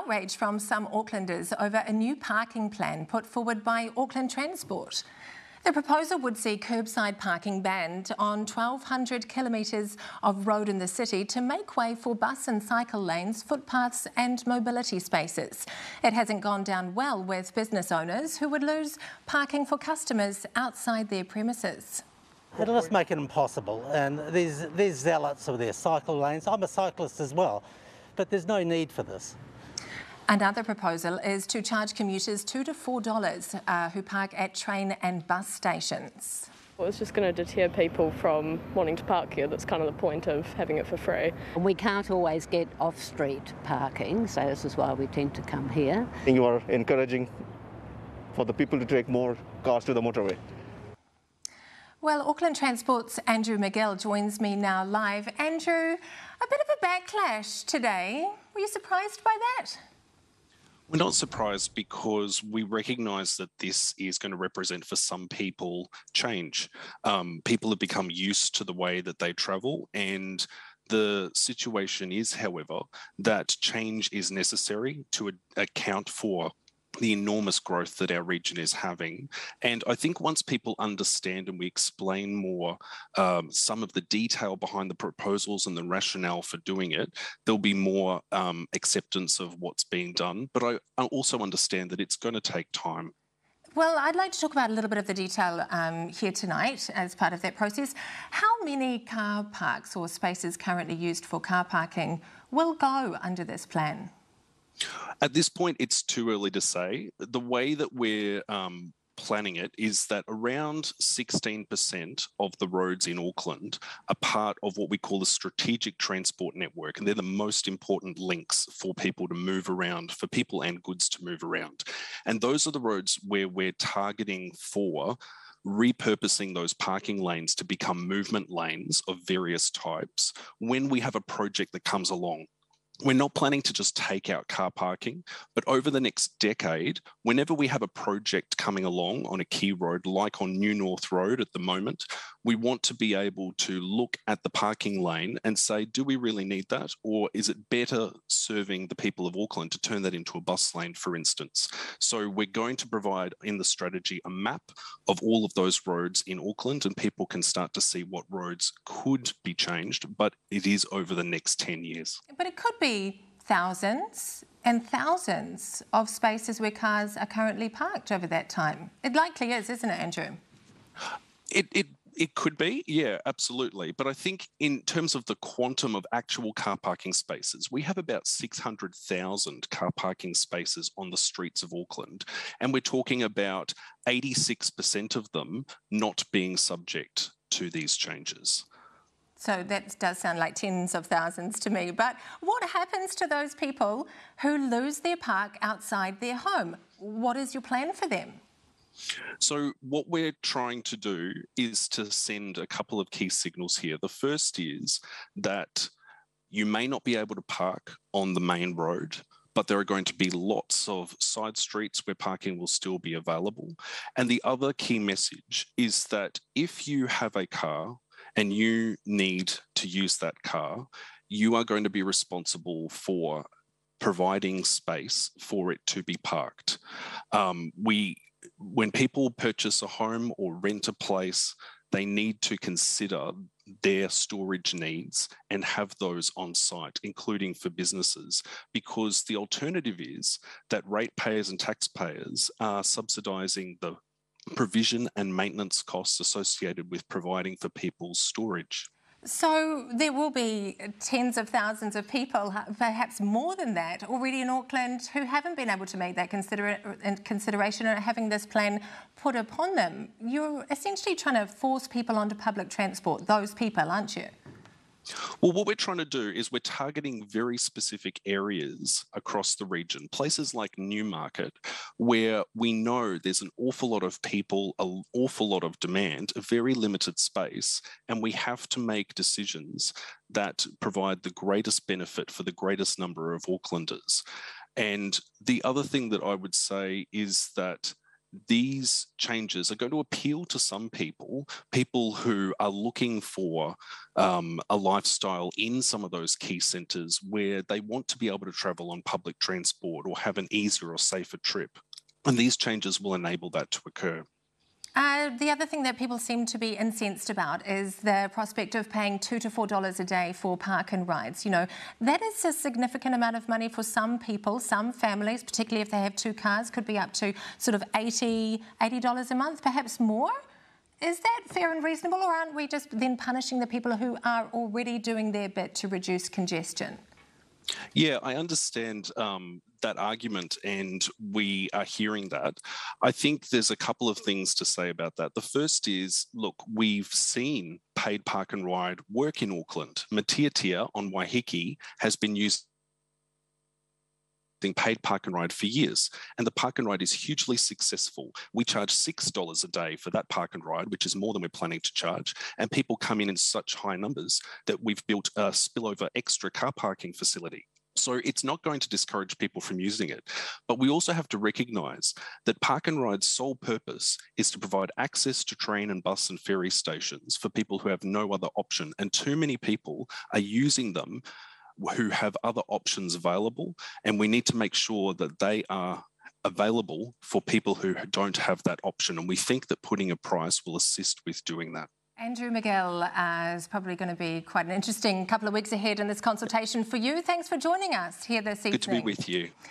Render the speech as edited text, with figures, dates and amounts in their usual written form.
outrage from some Aucklanders over a new parking plan put forward by Auckland Transport. The proposal would see curbside parking banned on 1,200 kilometres of road in the city to make way for bus and cycle lanes, footpaths and mobility spaces. It hasn't gone down well with business owners who would lose parking for customers outside their premises. It'll just make it impossible, and these zealots with their cycle lanes. I'm a cyclist as well, but there's no need for this. Another proposal is to charge commuters $2 to $4 who park at train and bus stations. Well, it's just going to deter people from wanting to park here. That's kind of the point of having it for free. We can't always get off-street parking, so this is why we tend to come here. You are encouraging for the people to take more cars to the motorway. Well, Auckland Transport's Andrew McGill joins me now live. Andrew, a bit of a backlash today. Were you surprised by that? We're not surprised because we recognise that this is going to represent for some people change. People have become used to the way that they travel, and the situation is, however, that change is necessary to account for the enormous growth that our region is having. And I think once people understand and we explain more some of the detail behind the proposals and the rationale for doing it, there'll be more acceptance of what's being done. But I also understand that it's going to take time. Well, I'd like to talk about a little bit of the detail here tonight as part of that process. How many car parks or spaces currently used for car parking will go under this plan? At this point, it's too early to say. The way that we're planning it is that around 16% of the roads in Auckland are part of what we call the strategic transport network, and they're the most important links for people to move around, for people and goods to move around. And those are the roads where we're targeting for repurposing those parking lanes to become movement lanes of various types when we have a project that comes along. We're not planning to just take out car parking, but over the next decade, whenever we have a project coming along on a key road, like on New North Road at the moment, we want to be able to look at the parking lane and say, do we really need that? Or is it better serving the people of Auckland to turn that into a bus lane, for instance? So we're going to provide in the strategy a map of all of those roads in Auckland, and people can start to see what roads could be changed, but it is over the next 10 years. But it could be thousands and thousands of spaces where cars are currently parked over that time. It likely is, isn't it, Andrew? It could be, yeah, absolutely. But I think in terms of the quantum of actual car parking spaces, we have about 600,000 car parking spaces on the streets of Auckland. And we're talking about 86% of them not being subject to these changes. So that does sound like tens of thousands to me. But what happens to those people who lose their park outside their home? What is your plan for them? So what we're trying to do is to send a couple of key signals here. The first is that you may not be able to park on the main road, but there are going to be lots of side streets where parking will still be available. And the other key message is that if you have a car and you need to use that car, you are going to be responsible for providing space for it to be parked. When people purchase a home or rent a place, they need to consider their storage needs and have those on site, including for businesses, because the alternative is that ratepayers and taxpayers are subsidising the provision and maintenance costs associated with providing for people's storage. So there will be tens of thousands of people, perhaps more than that, already in Auckland who haven't been able to make that consideration and having this plan put upon them. You're essentially trying to force people onto public transport, those people, aren't you? Well, what we're trying to do is we're targeting very specific areas across the region, places like Newmarket, where we know there's an awful lot of people, an awful lot of demand, a very limited space, and we have to make decisions that provide the greatest benefit for the greatest number of Aucklanders. And the other thing that I would say is that these changes are going to appeal to some people, people who are looking for a lifestyle in some of those key centres where they want to be able to travel on public transport or have an easier or safer trip. And these changes will enable that to occur. The other thing that people seem to be incensed about is the prospect of paying $2 to $4 a day for park and rides. You know, that is a significant amount of money for some people, some families, particularly if they have 2 cars, could be up to sort of $80 a month, perhaps more. Is that fair and reasonable, or aren't we just then punishing the people who are already doing their bit to reduce congestion? Yeah, I understand that argument, and we are hearing that. I think there's a couple of things to say about that. The first is, look, we've seen paid park and ride work in Auckland. Matiatia on Waiheke has been using paid park and ride for years, and the park and ride is hugely successful. We charge $6 a day for that park and ride, which is more than we're planning to charge, and people come in such high numbers that we've built a spillover extra car parking facility. So it's not going to discourage people from using it. But we also have to recognise that park and ride's sole purpose is to provide access to train and bus and ferry stations for people who have no other option, and too many people are using them who have other options available, and we need to make sure that they are available for people who don't have that option, and we think that putting a price will assist with doing that. Andrew McGill is probably going to be quite an interesting couple of weeks ahead in this consultation for you. Thanks for joining us here this evening. Good to be with you.